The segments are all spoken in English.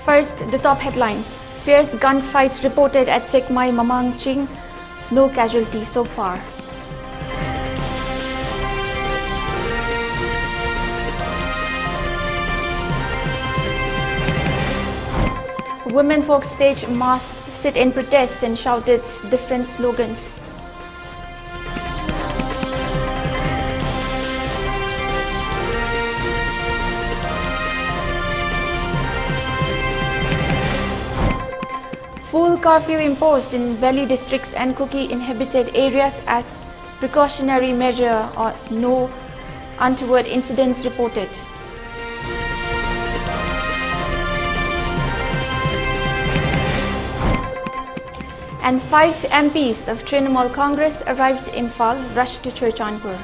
First, the top headlines. Fierce gunfights reported at Sekmai Mamangching. No casualties so far. Women folk staged mass sit-in protest and shouted different slogans. Full curfew imposed in valley districts and Kuki inhabited areas as precautionary measure, or no untoward incidents reported. And 5 MPs of Trinamool Congress arrived in Imphal, rushed to Jianthuiliu.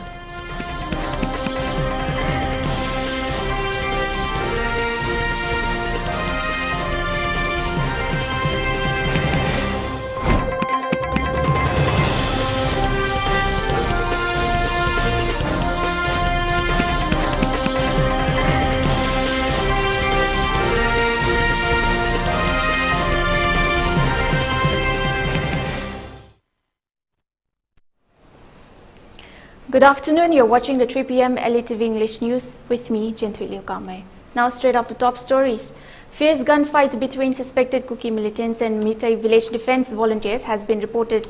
Good afternoon, you're watching the 3 p.m. ELITETV English News with me, Jianthuiliu Kahmei. Now straight up to top stories. Fierce gunfight between suspected Kuki militants and Meitei village defense volunteers has been reported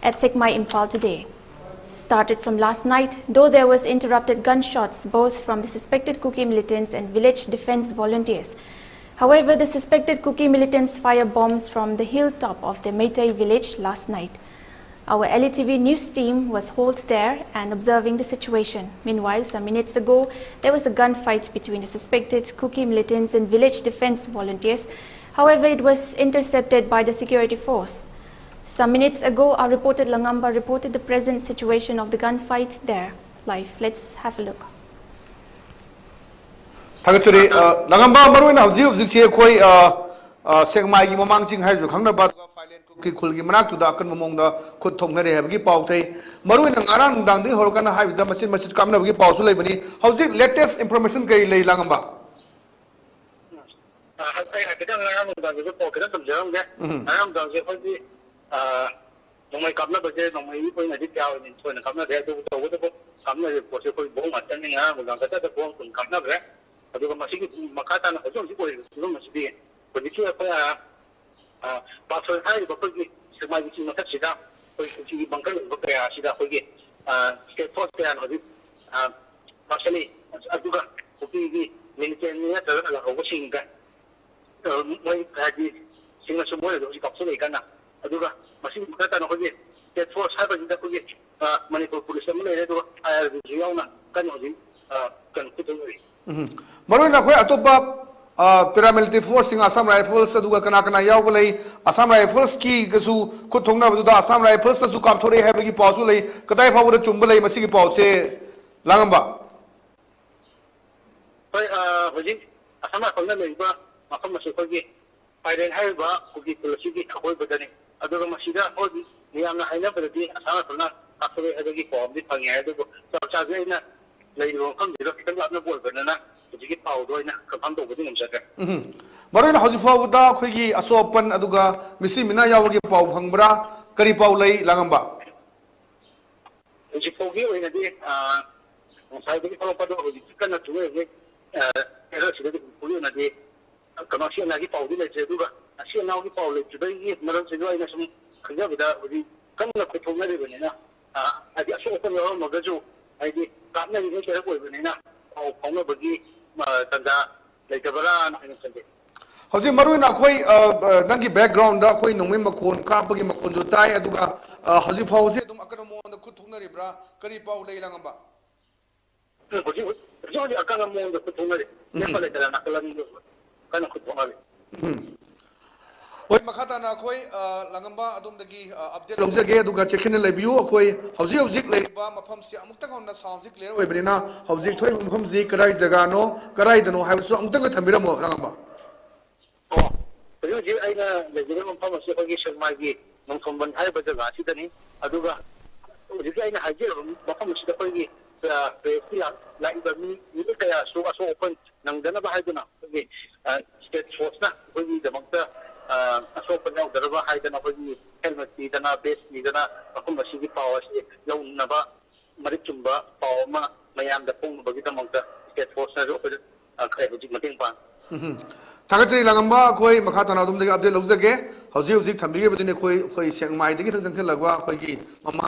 at Sekmai Imphal today. Started from last night, though there was interrupted gunshots both from the suspected Kuki militants and village defense volunteers. However, the suspected Kuki militants fired bombs from the hilltop of the Meitei village last night. Our ELITETV news team was halted there and observing the situation. Meanwhile, some minutes ago, there was a gunfight between the suspected Kuki militants and village defense volunteers. However, it was intercepted by the security force. Some minutes ago, our reporter Langamba reported the present situation of the gunfight there. Live. Let's have a look. Tagachuri, Langamba maruina hauji koi Sekmai Mamangching hai jo khangna ba ki khulgi manak tu da kan momongda khut thongna re habgi pauthai maruina ngarang dang di horkana hai da machin machin kamna bagi pausu lei bani hauji latest information kai lei Langamba ai cái đó ngarang dang cái pau cái đó tầm giờ nge ngarang dang je khoi di nomai kamna ba je nomai koi na di kyao ni choi na kamna de tu to kamna je po se koi bo ma tan ni ngarang dang ka ta bo kun kamna ba adu ma si ki makata na hojong si koi lu ma si di ko ni ki pa Pasal hai bapak ni semua di sini macam sida, koi bangkal bapak ya sida koi state force ya nanti pasal ni aduga koi militer ni ya terus ada orang singga, moi kaji singa semua itu si kapsul ikan na aduga masih berkata nak koi state force hai bapak koi Manipur police mana itu ayah jual na kan nanti kan kita ni. Maruin nak koi atau bab paramilitary force in Assam Rifles aduga kana kana yaw lei Assam Rifles ki gasu kuthongna buda Assam Rifles ta su kam thore hai bagi pausu lei kadai phawura chumba lei masi ki pause Langamba oi hoji Assam Rifles lei ba mafam masi ko gi pairen hai ba ko gi policy gi khoi badani aduga masida hoji niyamna haina badati Assam Rifles na akhre adagi form di phangi hai aduga cha ge na lei ro kham di ro kitan na bol banana jadi pau doi na kapam to budi ngomsaka maruina hauji fawda khoigi asopan aduga misi mina yawgi pau phangbra kari pau lei Langamba ji fogi oina di sai di pau pado hoji kana tuwe ge era sida di puli na di kana sia na gi pau di le je duga sia na gi pau le jbai gi maran se doi na sum khja bida hoji kana ko thongna de bani na adi asopan yo magaju ai di kamna gi ke ko bani na pau phongna bagi tanda leitabara na insense hauji maruina khoi nangi background da khoi nongmei makon kapagi makon jo tai aduga hauji phause dum akana mo da khut thongna ribra kari pau lei Langamba hoji hoji akana mo da khut thongna re ne pale tala na kala ni kana khut thongna re hoi makhata na khoi Langamba adum dagi update lojage aduga chekhine lebiu khoi hauji hauji leiba mafam si amukta kauna sound ji clear oibrina hauji thoi mafam ji karai jaga no karai dano haisu amukta ga thambira mo Langamba hoji aina lebiu mafam si hoji sharma gi mafam ban hai ba jaga si dani aduga hoji aina haji mafam si da hoji presi la iba mi ni kaya so open nang dana ba hai dana hoji state force na koi damakta asok na daraba haidana koi helmet dana base dana akum masigi power si yaunaba marichumba power ma mayam da pung bagi damakta state force na ro kai bujik mating pa थागचरी लगंबा कोई मखा तना दुम दगे update लौजगे हौजी हौजी थंबिगे बदिने कोई सेंगमाई दगे थंग जंख लगवा कोई mama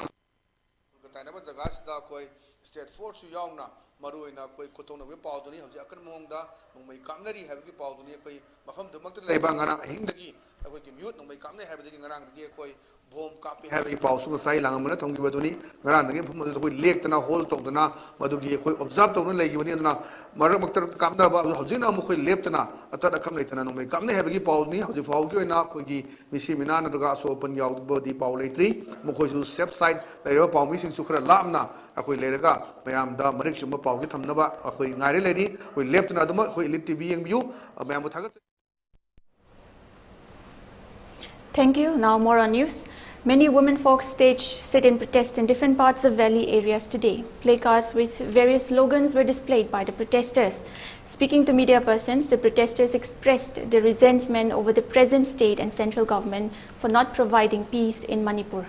ताइनबा जगह सिदा कोई स्टेट फोर्स यावना मरुइना कोई कुतोंनबे पावदुनी हौजी अकन मोंगदा नोंमै कामनरी हाबगी पावदुनी कोई मफम दुमक लेबा ngana हिंगदगी अखोई म्यूट नोंमै कामने हाबदगी ngana दगी कोई बोम कापी हाबगी पावसु साइ लांगमना थंगी बदुनी ngana दगी फम मदु कोई लेक्तना होल तोंदना मदुगी कोई ऑब्जर्व तोंन लेगिबनी अदना मरक मक्तर कामदा हौजिना मु कोई लेप्तना अतद अखम लेतना नोंमै कामने हाबगी पावदुनी हौजी फावगी ओइना कोई मिसी मिना नदुगा सोपन यावबदी पाव लेत्री मखोइसु सेफ साइड लेरो पावमी सिंसु खरा लामना अखोई लेरगा मयामदा मरिक चुम पावगी थमनबा अखोई ngaire लेनी कोई लेप्तना दम कोई इलिट टीवी यंगबियु मयाम थागत Thank you. Now more on news. Many women folk stage sit-in protest in different parts of valley areas today. Placards with various slogans were displayed by the protesters. Speaking to media persons, the protesters expressed their resentment over the present state and central government for not providing peace in Manipur.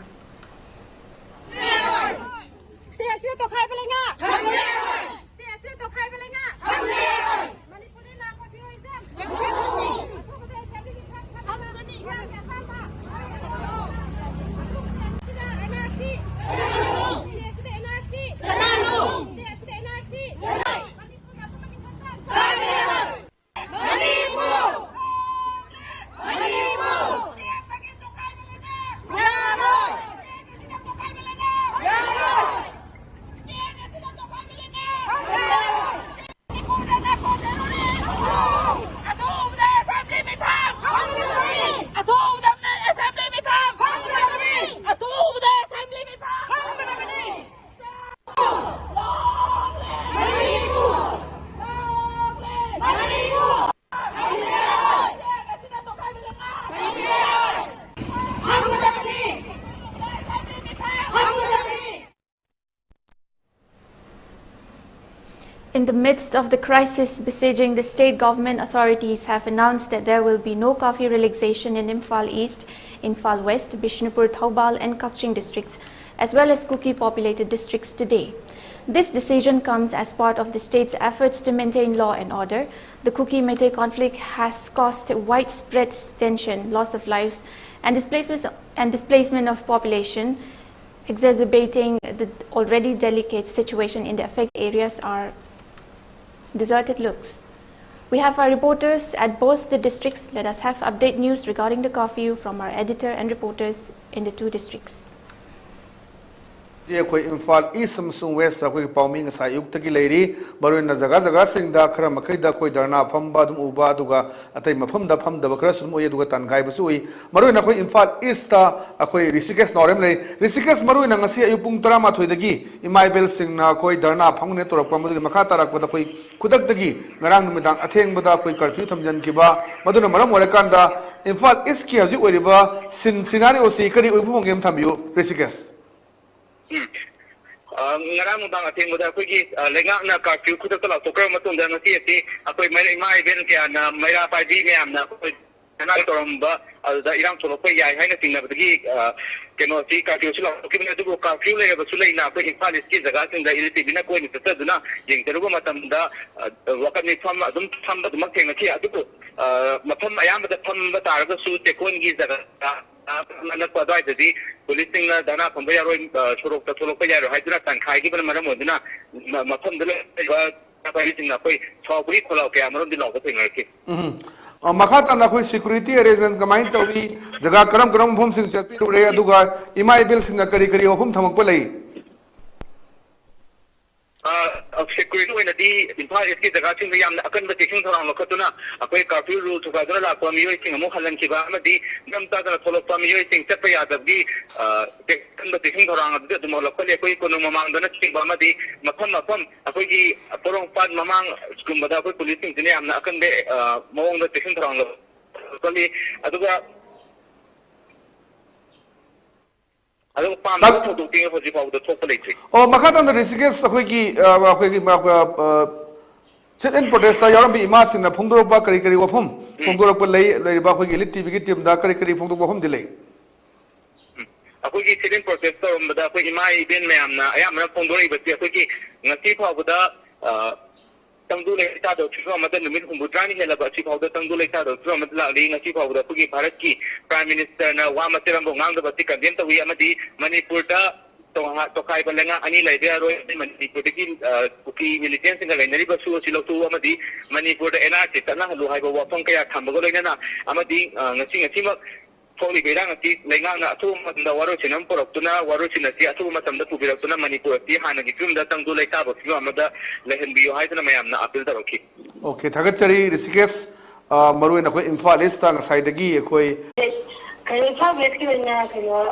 In the midst of the crisis besieging the state, government authorities have announced that there will be no curfew relaxation in Imphal East, Imphal West, Bishnupur, Thoubal and Kaching districts, as well as Kuki populated districts today. This decision comes as part of the state's efforts to maintain law and order. The Kuki-Meitei conflict has caused widespread tension, loss of lives and displacement of population, exacerbating the already delicate situation in the affected areas are deserted looks. We have our reporters at both the districts. Let us have update news regarding the curfew from our editor and reporters in the two districts. Imphal East and West Pauming Sayuk lady, Baruna Zagazaga sing da Kramakida Koi Darna Pamba Uba Duga, Atamapum da Pam the Bakras Moyaduatan Gaibasui, Maruna Imphal East Akoi Risikas Noremle, Risikas Maruna Nasia Upung Drama to the Gi, in my bell sing na Koi Darna Pangnet or Pamadi Makatarak with the Koi Kudaki, Narang Midang Ateng Buda Koi Curfew Jan Kiba, Maduna Maram Morakanda, Imphal East Kia River, Cincinnati or Sikari Upung Game Tamu, Risikas. Ngarang bang ating muda ko gi lenga na curfew ko to la to kar matun da ngati ati akoy mai event kya na maira pa di me amna ko na toromba da irang to ko yai hai na tingna bagi keno si curfew sula ko kibna du curfew le ba sula ina ko Imphal iski jaga sing da ELITETV na ko ni ta duna yeng teru matam da wakat ni tham adum tham da mak theng ki adu ko matam ayam da tham ba tar ga su te kon gi jaga Advertisements, policing Dana from Bayaro, Sorok, Tolopayaro, Hydratan, Kaiban Maramodina, Matam the Way, so we call out Cameron the Local thing. Makata na security arrangement kamay tawi jaga karam karam hum sing chatpi ure aduga imay bills na kari kari hum thamak palay security when the Imphal is the Gatin Yam accommodation around Lokatuna, a quick curfew rule to Gadra, communicating a Mohalan Kibama, the Namta follow communicating Tapaya, the accommodation around the Molokali, a quick Mamang, the next Bama, the Mapam, a quickie, a Porong Pad Mamang, Skumbada, policing the name, Nakande, Mong the Tikin around Lokali, Aduga. I don't find out to think of the top electric. Oh, Makatan the Risikas, sit in protest, Yarambi Mas in the Pundroba Karikari of whom ꯐꯣꯡꯗꯣꯔꯛꯄ ꯂꯩꯔꯤꯕ ꯑꯩꯈꯣꯏꯒꯤ elite ꯇꯤꯚꯤꯒꯤ ꯇꯤꯝꯗ ꯀꯔꯤ ꯀꯔꯤ ꯐꯣꯡꯗꯣꯛꯄ ꯋꯥꯐꯝꯗꯤ ꯂꯩ? ꯑꯩꯈꯣꯏꯒꯤ ceiling process ꯇꯧꯔꯝꯕꯗ ꯑꯩꯈꯣꯏ ꯏꯃꯥ ꯏꯕꯦꯟ ꯃꯌꯥꯝꯅ ꯑꯌꯥꯝꯕꯅ ꯐꯣꯡꯗꯣꯔꯛꯏꯕꯁꯤ ꯑꯩꯈꯣꯏꯒꯤ ꯉꯁꯤ ꯐꯥꯎꯕꯗ ꯇꯪꯗꯨ ꯂꯩꯇꯥꯗꯕ ꯐꯤꯕꯝ ꯑꯃꯗ ꯅꯨꯃꯤꯠ 60ꯅꯤ ꯍꯦꯜꯂꯕ ꯑꯁꯤ ꯐꯥꯎꯕꯗ ꯇꯪꯗꯨ ꯂꯩꯇꯥꯗꯕ ꯐꯤꯕꯝ ꯑꯃꯗ ꯂꯥꯛꯂꯤ. ꯉꯁꯤ ꯐꯥꯎꯕꯗ ꯑꯩꯈꯣꯏꯒꯤ ꯚꯥꯔꯠꯀꯤ ꯄ꯭ꯔꯥꯏꯝ ꯃꯤꯅꯤꯁꯇꯔꯅ ꯋꯥ ꯃꯆꯦꯠ ꯑꯃꯐꯥꯎ ꯉꯥꯡꯗꯕꯁꯤ ꯀꯟꯗꯦꯝ ꯇꯧꯏ. ꯑꯃꯗꯤ ꯃꯅꯤꯄꯨꯔꯗ ꯇꯣꯈꯥꯏꯕ ꯂꯩꯉꯥꯛ ꯑꯅꯤ ꯂꯩꯕ ꯌꯥꯔꯣꯏ. ꯃꯅꯤꯄꯨꯔꯗꯒꯤ ꯀꯨꯀꯤ ꯃꯤꯂꯤꯇꯦꯟꯁꯤꯡꯒ ꯂꯩꯅꯔꯤꯕꯁꯨ ꯑꯁꯤ ꯂꯧꯊꯣꯛꯎ ꯑꯃꯗꯤ ꯃꯅꯤꯄꯨꯔꯗ NRC ꯆꯠꯅꯍꯜꯂꯨ ꯍꯥꯏꯕ ꯋꯥꯐꯝ ꯀꯌꯥ ꯊꯝꯕꯒ ꯂꯣꯏꯅꯅ ꯑꯃꯗꯤ ꯉꯁꯤꯃꯛ ꯊꯣꯛꯂꯤꯕ ꯏꯔꯥꯡ ꯑꯁꯤ ꯂꯩꯉꯥꯛꯅ ꯑꯊꯨꯕ ꯃꯇꯝꯗ ꯋꯥꯔꯣꯏꯁꯤꯟ ꯑꯃ ꯄꯨꯔꯛꯇꯨꯅ ꯋꯥꯔꯣꯏꯁꯤꯟ ꯑꯁꯤ ꯑꯊꯨꯕ ꯃꯇꯝꯗ ꯄꯨꯕꯤꯔꯛꯇꯨꯅ ꯃꯅꯤꯄꯨꯔ ꯑꯁꯤ ꯍꯥꯟꯅꯒꯤ ꯐꯤꯕꯝꯗ ꯇꯪꯗꯨ ꯂꯩꯇꯥꯕ ꯐꯤꯕꯝ ꯑꯃꯗ ꯂꯩꯍꯟꯕꯤꯌꯨ ꯍꯥꯏꯗꯨꯅ ꯃꯌꯥꯝꯅ ꯑꯄꯤꯜ ꯇꯧꯔꯛꯈꯤ. ꯑꯣꯀꯦ, ꯊꯥꯒꯠꯆꯔꯤ ꯔꯤꯁꯤꯀꯦꯁ. ꯃꯔꯨꯑꯣꯏꯅ ꯑꯩꯈꯣꯏ ꯏꯝꯐꯥꯜ ꯏꯁꯇ ꯉꯁꯥꯏꯗꯒꯤ ꯑꯩꯈꯣꯏ ꯏꯝꯐꯥꯜ ꯋꯦꯁꯀꯤ ꯑꯣꯏꯅ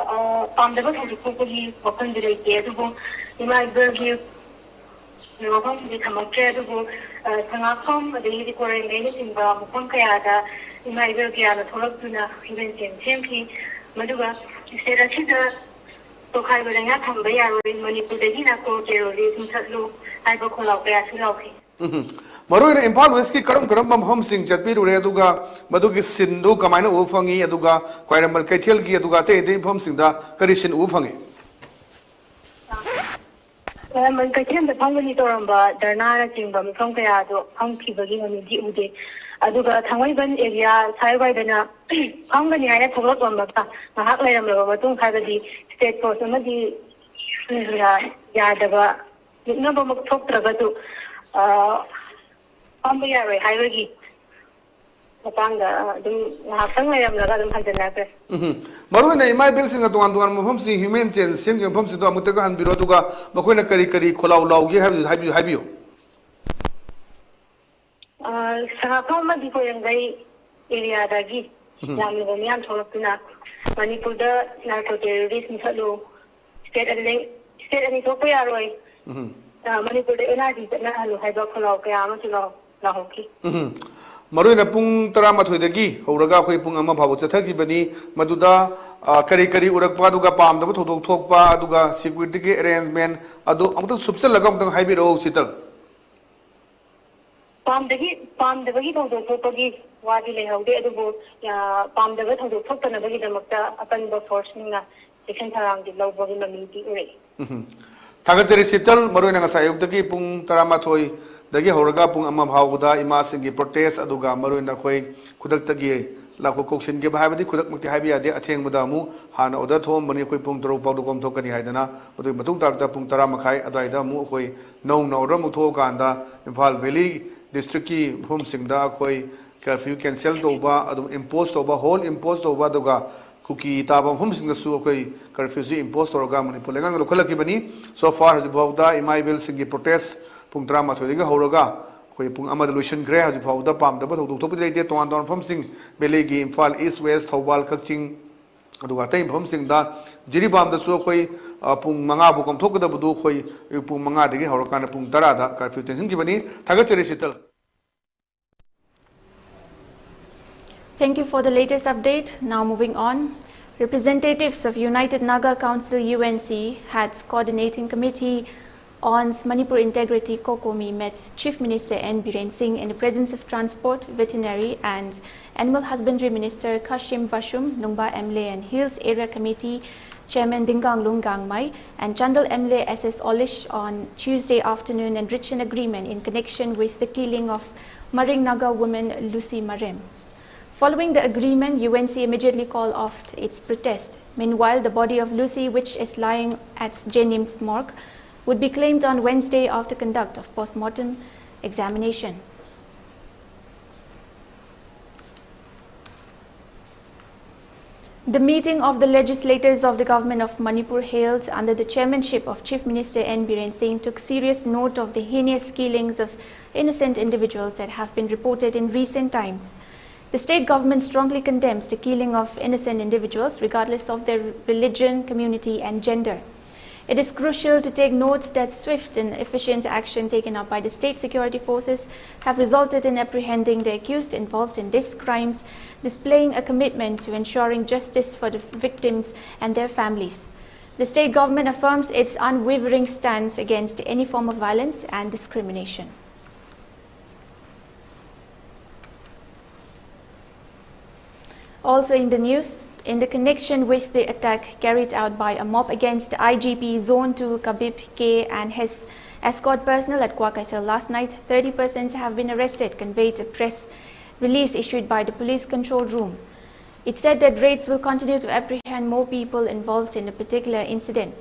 ꯄꯥꯝꯗꯕ ꯊꯧꯗꯣꯛ ꯊꯣꯛꯄꯒꯤ ꯋꯥꯐꯝꯗꯤ ꯂꯩꯇꯦ. ꯑꯗꯨꯕꯨ ꯏꯃꯥ ꯏꯕꯦꯜꯒꯤ ꯋꯥꯐꯝꯗꯤ ꯊꯝꯃꯛꯇ꯭ꯔꯦ. ꯑꯗꯨꯕꯨ ꯁꯉꯥꯛꯐꯝ ꯑꯗꯒꯤꯗꯤ ꯀꯣꯔꯦꯡꯒꯩꯅꯆꯤꯡꯕ ꯃꯐꯝ ꯀꯌꯥꯗ ꯏꯃꯥ ꯏꯕꯦꯜ ꯀꯌꯥꯅ ꯊꯣꯛꯂꯛꯇꯨꯅ ꯏꯚꯦꯟꯁꯤꯡ ꯁꯦꯝꯈꯤ. ꯃꯗꯨꯒ ꯁ꯭ꯇꯦꯠ ꯑꯁꯤꯗ ꯇꯣꯈꯥꯏꯕ ꯂꯩꯉꯥꯛ ꯊꯝꯕ ꯌꯥꯔꯣꯏ, ꯃꯅꯤꯄꯨꯔꯗꯒꯤ ꯅꯥꯀꯣ ꯇꯦꯔꯣꯔꯤꯖꯝ ꯊꯠꯂꯨ ꯍꯥꯏꯕ ꯈꯣꯜꯂꯥꯎ ꯀꯌꯥꯁꯨ ꯂꯥꯎꯈꯤ. ꯃꯔꯨꯑꯣꯏꯅ ꯏꯝꯐꯥꯜ ꯋꯦꯁꯀꯤ ꯀꯔꯝꯕ ꯃꯐꯝꯁꯤꯡ ꯆꯠꯄꯤꯔꯨꯔꯦ, ꯑꯗꯨꯒ ꯃꯗꯨꯒꯤ ꯁꯤꯟꯗꯨ ꯀꯃꯥꯏꯅ ꯎꯕ ꯐꯪꯉꯤ, ꯑꯗꯨꯒ ꯈ꯭ꯋꯥꯏꯔꯝꯕꯟ ꯀꯩꯊꯦꯜꯒꯤ ꯑꯗꯨꯒ ꯑꯇꯩ ꯃꯐꯝꯁꯤꯡꯗ ꯀꯔꯤ ꯁꯤꯟ ꯎꯕ ꯐꯪꯉꯤ? ꯈ꯭ꯋꯥꯏꯔꯝꯕꯟ ꯀꯩꯊꯦꯜꯗ ꯐꯝꯒꯅꯤ ꯇꯧꯔꯝꯕ ꯙꯔꯅꯥꯅꯆꯤꯡꯕ ꯃꯐꯝ ꯀꯌꯥꯗꯣ ꯐꯝꯈꯤꯕꯒꯤ ꯃꯃꯤꯗꯤ ꯎꯗꯦ. ꯑꯗꯨꯒ ꯊꯥꯡꯃꯩꯕꯟ ꯑꯦꯔꯤꯌꯥ ꯁ꯭ꯋꯥꯏꯋꯥꯏꯗꯅ ꯐꯝꯒꯅꯤ ꯍꯥꯏꯅ ꯊꯣꯛꯂꯛꯂꯝꯃꯒ ꯉꯥꯏꯍꯥꯛ ꯂꯩꯔꯝꯂꯕ ꯃꯇꯨꯡ, ꯍꯥꯏꯕꯗꯤ ꯁ꯭ꯇꯦꯠ ꯐꯣꯔꯁ ꯑꯃꯗꯤ ꯌꯥꯗꯕ ꯌꯦꯛꯅꯕꯃꯛ ꯊꯣꯛꯇ꯭ꯔꯒꯁꯨ ꯐꯝꯕ ꯌꯥꯔꯣꯏ ꯍꯥꯏꯕꯒꯤ ꯃꯇꯥꯡꯗ ꯑꯗꯨꯝ ꯉꯥꯏꯍꯥꯛꯇꯪ ꯂꯩꯔꯝꯂꯒ ꯑꯗꯨꯝ ꯍꯟꯖꯤꯟꯅꯈ꯭ꯔꯦ. ꯃꯔꯨꯑꯣꯏꯅ ꯏꯃꯥ ꯏꯕꯦꯜꯁꯤꯡꯅ ꯇꯣꯉꯥꯟ ꯇꯣꯉꯥꯟꯕ ꯃꯐꯝꯁꯤꯡ ꯍ꯭ꯌꯨꯃꯦꯟ ꯆꯦꯟ ꯁꯦꯝꯈꯤꯕ ꯃꯐꯝꯁꯤꯡꯗꯣ ꯑꯃꯨꯛꯇꯒ ꯍꯟꯕꯤꯔꯣ, ꯑꯗꯨꯒ ꯃꯈꯣꯏꯅ ꯀꯔꯤ ꯀꯔꯤ ꯈꯣꯜꯂꯥꯎ ꯂꯥꯎꯒꯦ ꯍꯥꯏꯕꯤꯌꯨ. ꯁꯉꯥꯛꯐꯝ ꯑꯃꯗꯤ ꯀꯣꯏꯔꯦꯡꯒꯩ ꯑꯦꯔꯤꯌꯥꯗꯒꯤ ꯌꯥꯝꯂꯕ ꯃꯤꯌꯥꯝ ꯊꯣꯛꯂꯛꯇꯨꯅ ꯃꯅꯤꯄꯨꯔꯗ ꯅꯥꯔꯀꯣ ꯇꯦꯔꯣꯔꯤꯁm ꯃꯨꯊꯠꯂꯨ, ꯁ꯭ꯇꯦꯠ ꯑꯅꯤ ꯊꯣꯛꯄ ꯌꯥꯔꯣꯏ, ꯃꯅꯤꯄꯨꯔꯗ NRC ꯆꯠꯅꯍꯜꯂꯨ ꯍꯥꯏꯕ ꯈꯣꯜꯂꯥꯎ ꯀꯌꯥ ꯑꯃꯁꯨ ꯂꯥꯎꯍꯧꯈꯤ. ꯃꯔꯨꯑꯣꯏꯅ ꯄꯨꯡ 12ꯗꯒꯤ ꯍꯧꯔꯒ ꯑꯩꯈꯣꯏ ꯄꯨꯡ 1 ꯐꯥꯎꯕ ꯆꯠꯊꯈꯤꯕꯅꯤ. ꯃꯗꯨꯗ ꯀꯔꯤ ꯀꯔꯤ ꯎꯔꯛꯄ, ꯑꯗꯨꯒ ꯄꯥꯝꯗꯕ ꯊꯧꯗꯣꯛ ꯊꯣꯛꯄ, ꯑꯗꯨꯒ ꯁꯦꯀ꯭ꯌꯨꯔꯤꯇꯤꯒꯤ ꯑꯦꯔꯦꯟꯖꯃꯦꯟ ꯑꯗꯨ ꯑꯃꯨꯛꯇꯪ ꯁꯨꯞꯆꯜꯂꯒ ꯑꯃꯨꯛꯇꯪ ꯍꯥꯏꯕꯤꯔꯛꯑꯣ ꯁꯤꯇꯜ. ꯄꯥꯝꯗꯕꯒꯤ ꯊꯧꯗꯣꯛ ꯊꯣꯛꯄꯒꯤ ꯋꯥꯗꯤ ꯂꯩꯍꯧꯗꯦ. ꯑꯗꯨꯕꯨ ꯄꯥꯝꯗꯕ ꯊꯧꯗꯣꯛ ꯊꯣꯛꯇꯅꯕꯒꯤꯗꯃꯛꯇ ꯑꯀꯟꯕ ꯐꯣꯔꯁꯁꯤꯡꯅ ꯆꯦꯛꯁꯤꯟ ꯊꯧꯔꯥꯡꯗꯤ ꯂꯧꯕꯒꯤ ꯃꯃꯤꯗꯤ ꯎꯔꯛꯏ. ꯊꯥꯒꯠꯆꯔꯤ ꯁꯤꯇꯜ. ꯃꯔꯨꯑꯣꯏꯅ ꯉꯁꯥꯏ ꯑꯌꯨꯛꯇꯒꯤ ꯄꯨꯡ 12ꯗꯒꯤ ꯍꯧꯔꯒ ꯄꯨꯡ 1 ꯐꯥꯎꯕꯗ ꯏꯃꯥꯁꯤꯡꯒꯤ ꯄ꯭ꯔꯣꯇꯦꯁ, ꯑꯗꯨꯒ ꯃꯔꯨꯑꯣꯏꯅ ꯑꯩꯈꯣꯏ ꯈꯨꯗꯛꯇꯒꯤ ꯂꯥꯛꯄ ꯀꯧꯁꯤꯟꯈꯤꯕ, ꯍꯥꯏꯕꯗꯤ ꯈꯨꯗꯛꯃꯛꯇꯤ ꯍꯥꯏꯕ ꯌꯥꯗꯦ, ꯑꯊꯦꯡꯕꯗ ꯑꯃꯨꯛ ꯍꯥꯟꯅ ꯑꯣꯔꯗꯔ ꯊꯣꯛꯑꯝꯕꯅꯤ ꯑꯩꯈꯣꯏ ꯄꯨꯡ 6 ꯐꯥꯎꯗ ꯀꯣꯝꯊꯣꯛꯀꯅꯤ ꯍꯥꯏꯗꯅ. ꯑꯗꯨꯒꯤ ꯃꯇꯨꯡ ꯇꯥꯔꯛꯇ ꯄꯨꯡ 10:30 ꯑꯗꯨꯋꯥꯏꯗ ꯑꯃꯨꯛ ꯑꯩꯈꯣꯏ ꯅꯧꯅ ꯑꯣꯔꯗꯔ ꯑꯃꯨꯛ ꯊꯣꯛꯑꯀꯥꯟꯗ ꯏꯝꯐꯥꯜ ꯚꯦꯂꯤ ꯗꯤꯁꯇ꯭ꯔꯤꯛꯀꯤ ꯃꯐꯝꯁꯤꯡꯗ ꯑꯩꯈꯣꯏ ꯀꯔꯐ꯭ꯌꯨ ꯀꯦꯟꯁꯦꯜ ꯇꯧꯕ, ꯑꯗꯨꯝ ꯏꯝꯄꯣꯖ ꯇꯧꯕ, ꯍꯣꯜ ꯏꯝꯄꯣꯖ ꯇꯧꯕ, ꯑꯗꯨꯒ ꯀꯨꯀꯤ ꯇꯥꯕ ꯃꯐꯝꯁꯤꯡꯗꯁꯨ ꯑꯩꯈꯣꯏ ꯀꯔꯐ꯭ꯌꯨꯁꯤ ꯏꯝꯄꯣꯖ ꯇꯧꯔꯒ ꯃꯅꯤꯄꯨꯔ ꯂꯩꯉꯥꯛꯅ ꯂꯧꯈꯠꯂꯛꯈꯤꯕꯅꯤ. ꯁꯣ ꯐꯥꯔ ꯍꯧꯖꯤꯛ ꯐꯥꯎꯕꯗ ꯏꯃꯥ ꯏꯕꯦꯜꯁꯤꯡꯒꯤ ꯄ꯭ꯔꯣꯇꯦꯁ ꯄꯨꯡ 12ꯗꯒꯤ ꯍꯧꯔꯒ ꯑꯩꯈꯣꯏ ꯄꯨꯡ 1ꯗ ꯂꯣꯏꯁꯤꯟꯈ꯭ꯔꯦ. ꯍꯧꯖꯤꯛ ꯐꯥꯎꯕꯗ ꯄꯥꯝꯗꯕ ꯊꯧꯗꯣꯛ ꯊꯣꯛꯄꯗꯤ ꯂꯩꯇꯦ. ꯇꯣꯉꯥꯟ ꯇꯣꯉꯥꯟꯕ ꯃꯐꯝꯁꯤꯡ ꯚꯦꯂꯤꯒꯤ ꯏꯝꯐꯥꯜ ꯏꯁ ꯋꯦꯁ, ꯊꯧꯕꯥꯜ, ꯀꯛꯆꯤꯡ, ꯑꯗꯨꯒ ꯑꯇꯩ ꯃꯐꯝꯁꯤꯡꯗ ꯖꯤꯔꯤꯕꯥꯝꯗꯁꯨ ꯑꯩꯈꯣই ꯄꯨꯡ 5 ꯐꯥꯎ ꯀꯣꯝꯊꯣꯛꯀꯗꯕꯗꯨ ꯑꯩꯈꯣꯏ ꯄꯨꯡ 5ꯗꯒꯤ ꯍꯧꯔꯀꯥꯟꯗ ꯄꯨꯡ 10ꯗ ꯀꯔꯐ꯭ꯌꯨ ꯇꯦꯟꯁꯤꯟꯈꯤꯕꯅꯤ. ꯊꯥꯒꯠꯆꯔꯤ Sheetal. Thank you for the latest update. Now moving on. Representatives of United Naga Council UNC HAT's Coordinating Committee on Manipur Integrity Kokomi met Chief Minister N. Biren Singh in the presence of Transport, Veterinary and Animal Husbandry Minister Kashim Vashum, Nungba MLA and Hills Area Committee Chairman Dingang Lung Gangmai and Chandal MLA SS Olish on Tuesday afternoon and reached an agreement in connection with the killing of Maring Naga woman Lucy Marem. Following the agreement, UNC immediately called off its protest. Meanwhile, the body of Lucy, which is lying at Jenim's morgue, would be claimed on Wednesday after conduct of post-mortem examination. The meeting of the legislators of the government of Manipur held under the chairmanship of Chief Minister N. Biren Singh took serious note of the heinous killings of innocent individuals that have been reported in recent times. The state government strongly condemns the killing of innocent individuals regardless of their religion, community and gender. It is crucial to take note that swift and efficient action taken up by the state security forces have resulted in apprehending the accused involved in these crimes, displaying a commitment to ensuring justice for the victims and their families. The state government affirms its unwavering stance against any form of violence and discrimination. Also in the news, in the connection with the attack carried out by a mob against IGP Zone 2 Kabib K and his escort personnel at Kwakatel last night, 30 persons have been arrested, conveyed a press release issued by the police control room. It said that raids will continue to apprehend more people involved in a particular incident.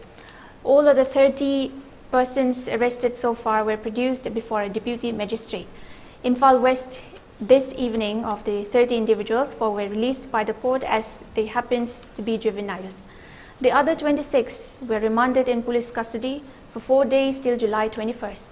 All of the 30 persons arrested so far were produced before a deputy magistrate. Imphal West this evening of the 30 individuals were released by the court as they happened to be juveniles. The other 26 were remanded in police custody for 4 days till July 21st.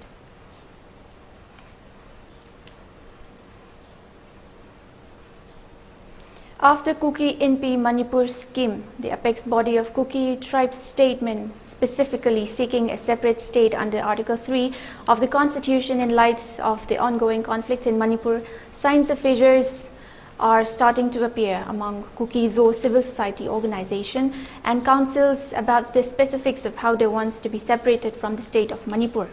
After Kuki NP Manipur scheme, the apex body of Kuki tribe's statement specifically seeking a separate state under Article 3 of the Constitution in light of the ongoing conflict in Manipur, signs of fissures are starting to appear among Kuki Zo civil society organization and councils about the specifics of how they want to be separated from the state of Manipur.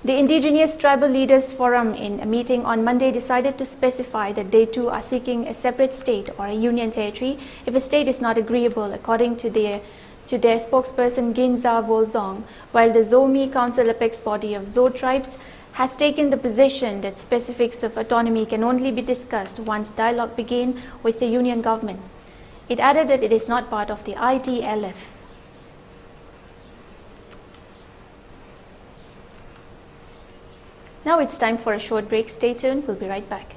The Indigenous Tribal Leaders Forum in a meeting on Monday decided to specify that they too are seeking a separate state or a union territory if a state is not agreeable, according to their spokesperson Ginza Volzong, while the Zomi Council apex body of Zo tribes has taken the position that specifics of autonomy can only be discussed once dialogue begins with the union government. It added that it is not part of the ITLF. Now it's time for a short break. Stay tuned. We'll be right back.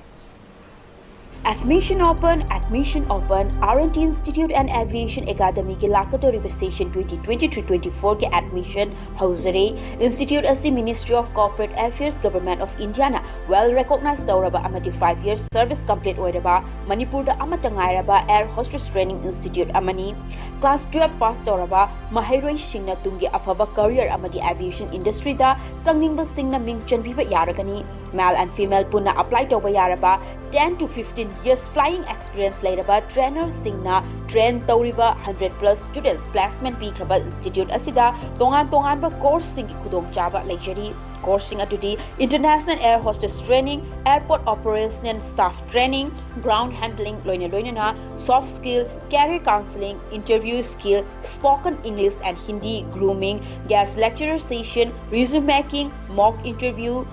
Admission open, R&T Institute and Aviation Academy के लाकतोरी session 2023-24 के admission hauzare. Institute as the Ministry of Corporate Affairs Government of India na well recognized तौरबा amadi 5 years service complete ओइरबा Manipur da amatangairaba Air Hostess Training Institute amani class 12 pass तौरबा mahairoi singna tungi afaba career amadi aviation industry da changningba singna ming chanbiba yaragani male and female punna apply tauba yaraba 10 to 15 years flying experience later trainer singna train tauriba 100 plus students placement pikraba institute asida tongan ba course singi khudong chaba lecture course sing atudi international air hostess training airport operation staff training ground handling loina soft skill career counseling interview skill spoken English and Hindi grooming guest lecturer session resume making mock interview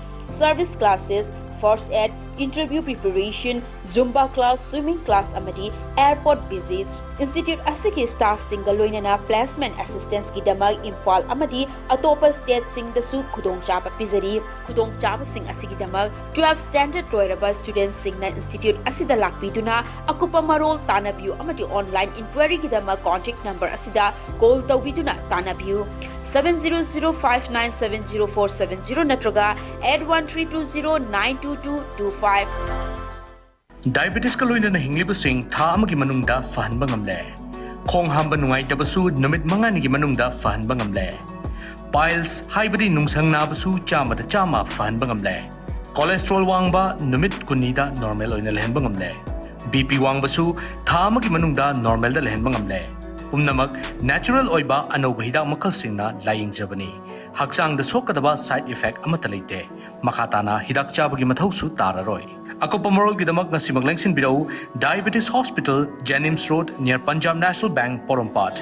service classes first aid interview preparation, Zumba class, swimming class amadi, airport visits, institute asiki staff single loinana placement assistance ki damag Imphal amadi atopa state sing the su khudong chaba pizari khudong chaba sing asiki damag 12 standard loiraba students singna institute asida lakpiduna akupa marol tanabiu amadi online inquiry ki damag contact number asida call tawbiduna tanabiu 7005970470 natraga 8132092225 Diabetes ka loina na hinglibusing tha amagi manungda fahanba ngamle khong hamba nungai tabasu numit manga nigi manungda fahanba ngamle piles haibadi nungsang na basu chama da chama fahanba ngamle cholesterol wangba numit kunida normal oina lehenba ngamle BP wangbasu tha amagi manungda normal da lehenba ngamle Umnamak natural oiba anoba hidak makal singna laying jabani hakchang da sokadaba side effect amata leite makhatana hidak chabagi mathau su tararoi akopa moral gidamak ngasi maglengsin birau Diabetes Hospital Jennings Road near Punjab National Bank Porompat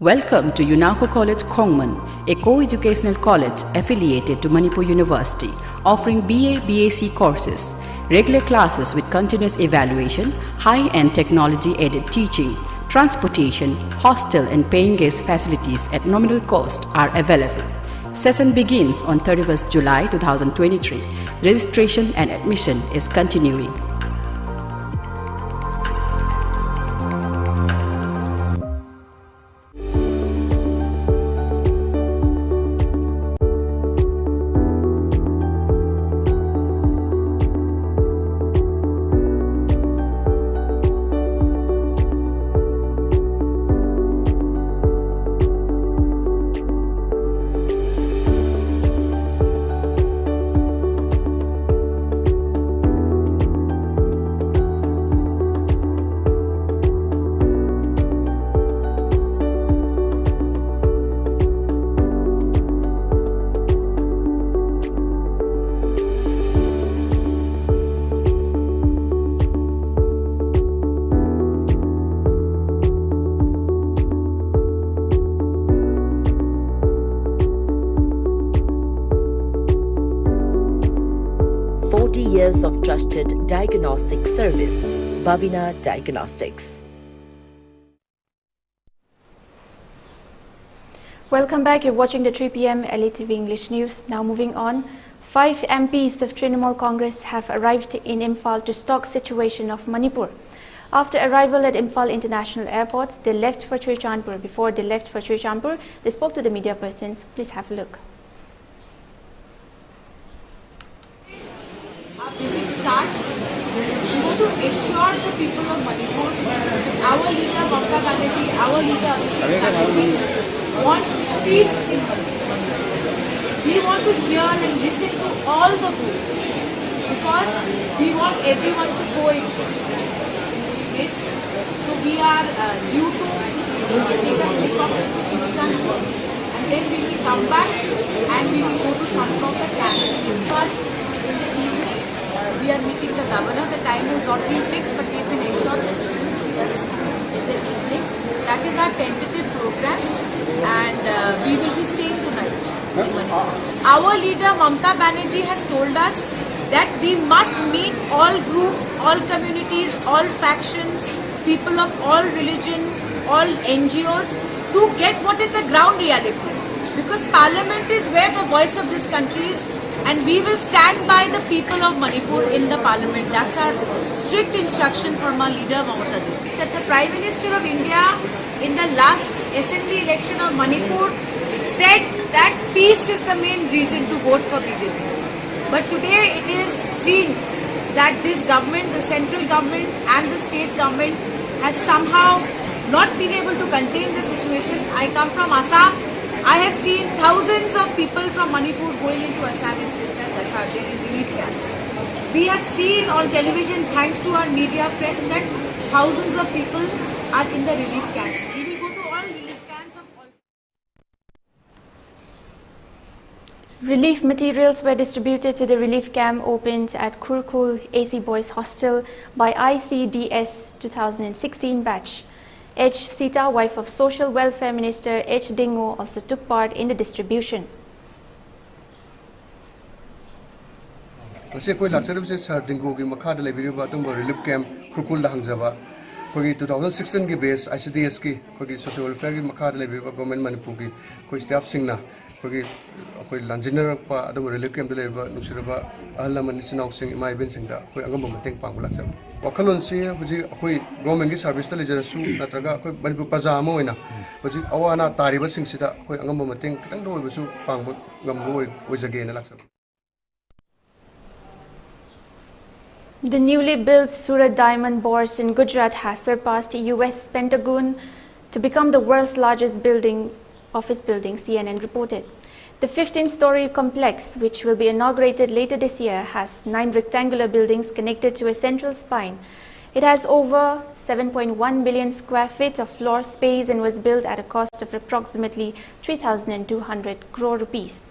Welcome to UNACO College Khongman, a co-educational college affiliated to Manipur University, offering BA, BAc courses, regular classes with continuous evaluation, high-end technology-aided teaching, transportation, hostel and paying guest facilities at nominal cost are available. Session begins on 31st July 2023. Registration and admission is continuing. 50 years of trusted diagnostic service, Babina Diagnostics. Welcome back. You're watching the 3 p.m. ELITETV English News. Now moving on. 5 MPs of Trinamool Congress have arrived in Imphal to stalk situation of Manipur. After arrival at Imphal International Airport, they left for Churachandpur. Before they left for Churachandpur, they spoke to the media persons. Please have a look. Our visit starts. We want to assure the people of Manipur that our leader Mamata Banerjee, our leader Abhishek Banerjee want peace in Manipur. We want to hear and listen to all the groups because we want everyone to coexist in the state. So we are due to take a helicopter to Churachandpur and then we will come back and we will go to some of the camps because in the evening we are meeting the governor. The time has not been fixed, but we have been assured that she will see us in the evening. That is our tentative program, and we will be staying tonight. Our leader Mamata Banerjee has told us that we must meet all groups, all communities, all factions, people of all religion, all NGOs to get what is the ground reality. Because Parliament is where the voice of this country is, and we will stand by the people of Manipur in the Parliament. That's our strict instruction from our leader Mamata Banerjee. That the Prime Minister of India in the last assembly election of Manipur said that peace is the main reason to vote for BJP. But today it is seen that this government, the central government and the state government has somehow not been able to contain the situation. I come from Assam. I have seen thousands of people from Manipur going into Assam and Silchar, Gachar, they are in relief camps. We have seen on television, thanks to our media friends, that thousands of people are in the relief camps. We will go to all relief camps of all. Relief materials were distributed to the relief camp opened at Kurkul AC Boys Hostel by ICDS 2016 batch. H. Sita, wife of Social Welfare Minister H. Dingo, also took part in the distribution. Kasi koi lakcharib se Sir Dingo ki makha de lebiriba tumbo relief camp Kurkul da hangjaba koi 2016 ki base ICDS ki koi social welfare ki makha de lebiriba government Manipur ki koi staff singna koi lanjiner pa adum relief camp de lebiriba nusiraba ahlaman sinau sing imai ben singda koi angam mateng pang lakcham wakalon se huji koi government ki service ta lejarasu natraga koi Manipur praja ama oina huji awana tariba singsida koi angam mateng kitang do oibasu pang ngam go oijage na lakcham. The newly built Surat Diamond Bourse in Gujarat has surpassed US Pentagon to become the world's largest office building, CNN reported. The 15-story complex, which will be inaugurated later this year, has 9 rectangular buildings connected to a central spine. It has over 7.1 million square feet of floor space and was built at a cost of approximately 3,200 crore rupees.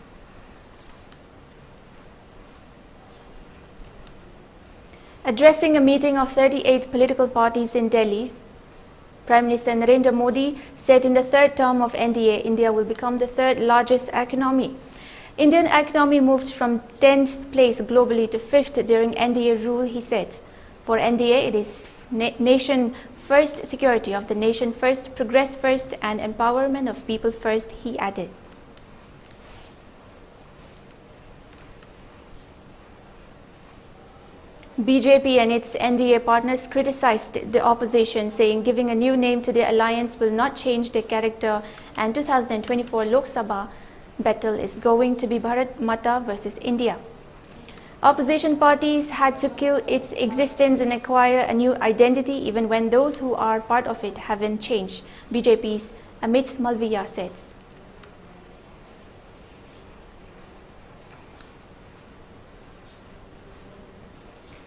Addressing a meeting of 38 political parties in Delhi, Prime Minister Narendra Modi said in the third term of NDA, India will become the third largest economy. Indian economy moved from 10th place globally to 5th during NDA rule, he said. For NDA, it is nation first, security of the nation first, progress first, and empowerment of people first, he added. BJP and its NDA partners criticized the opposition, saying giving a new name to the alliance will not change their character, and 2024 Lok Sabha battle is going to be Bharat Mata versus India. Opposition parties had to kill its existence and acquire a new identity even when those who are part of it haven't changed, BJP's Amit Malviya said.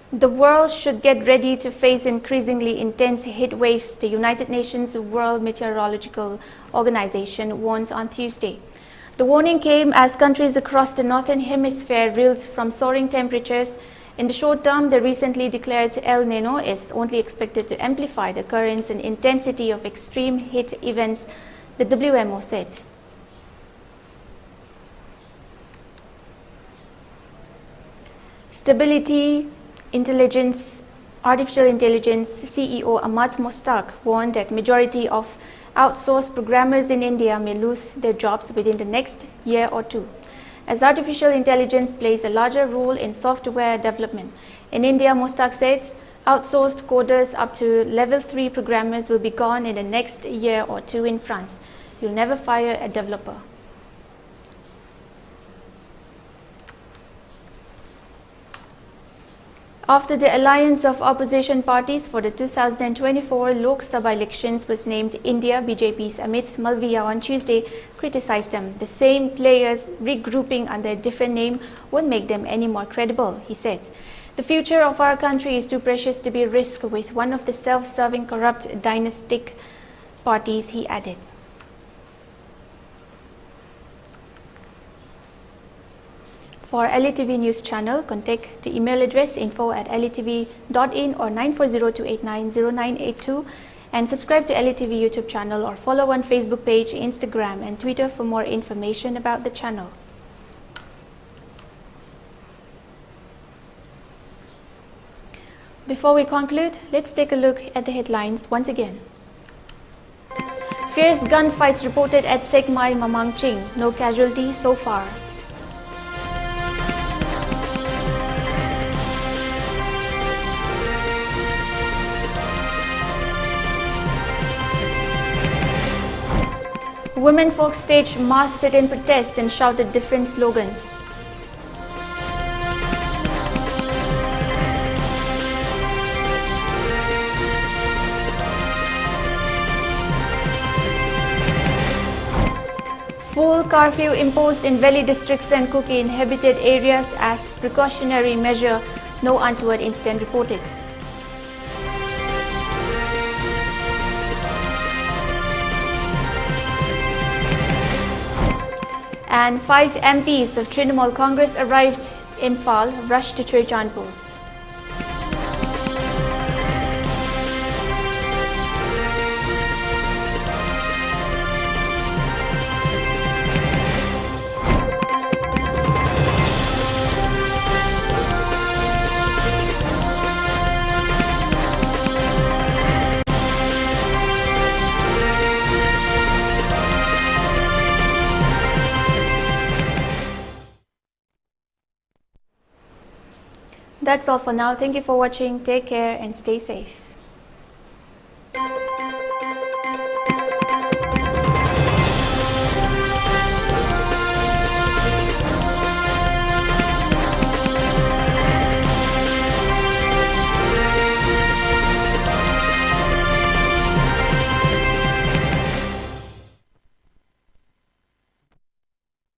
The world should get ready to face increasingly intense heat waves, the United Nations World Meteorological Organization warned on Tuesday. The warning came as countries across the northern hemisphere reeled from soaring temperatures. In the short term, the recently declared El Niño is only expected to amplify the occurrence and intensity of extreme heat events, the WMO said. Stability Artificial Intelligence CEO Ahmad Mostak warned that majority of outsourced programmers in India may lose their jobs within the next year or two, as artificial intelligence plays a larger role in software development. In India, Mostak says outsourced coders up to level 3 programmers will be gone in the next year or two in France. You'll never fire a developer. After the alliance of opposition parties for the 2024 Lok Sabha elections was named India, BJP's Amit Malviya on Tuesday criticized them. The same players regrouping under a different name won't make them any more credible, he said. The future of our country is too precious to be risked with one of the self-serving corrupt dynastic parties, he added. For ELITETV News Channel, contact the email address info@elitetv.in or 940-289-0982 and subscribe to ELITETV YouTube channel or follow on Facebook page, Instagram and Twitter for more information about the channel. Before we conclude, let's take a look at the headlines once again. Fierce gunfights reported at Kahmei, Mamangching. No casualties so far. Women folk staged mass sit-in protest and shouted different slogans. Full curfew imposed in valley districts and Kuki inhabited areas as precautionary measure. No untoward incident reported. And 5 MPs of Trinamool Congress arrived in Imphal, rushed to Jianthuiliu. That's all for now. Thank you for watching. Take care and stay safe.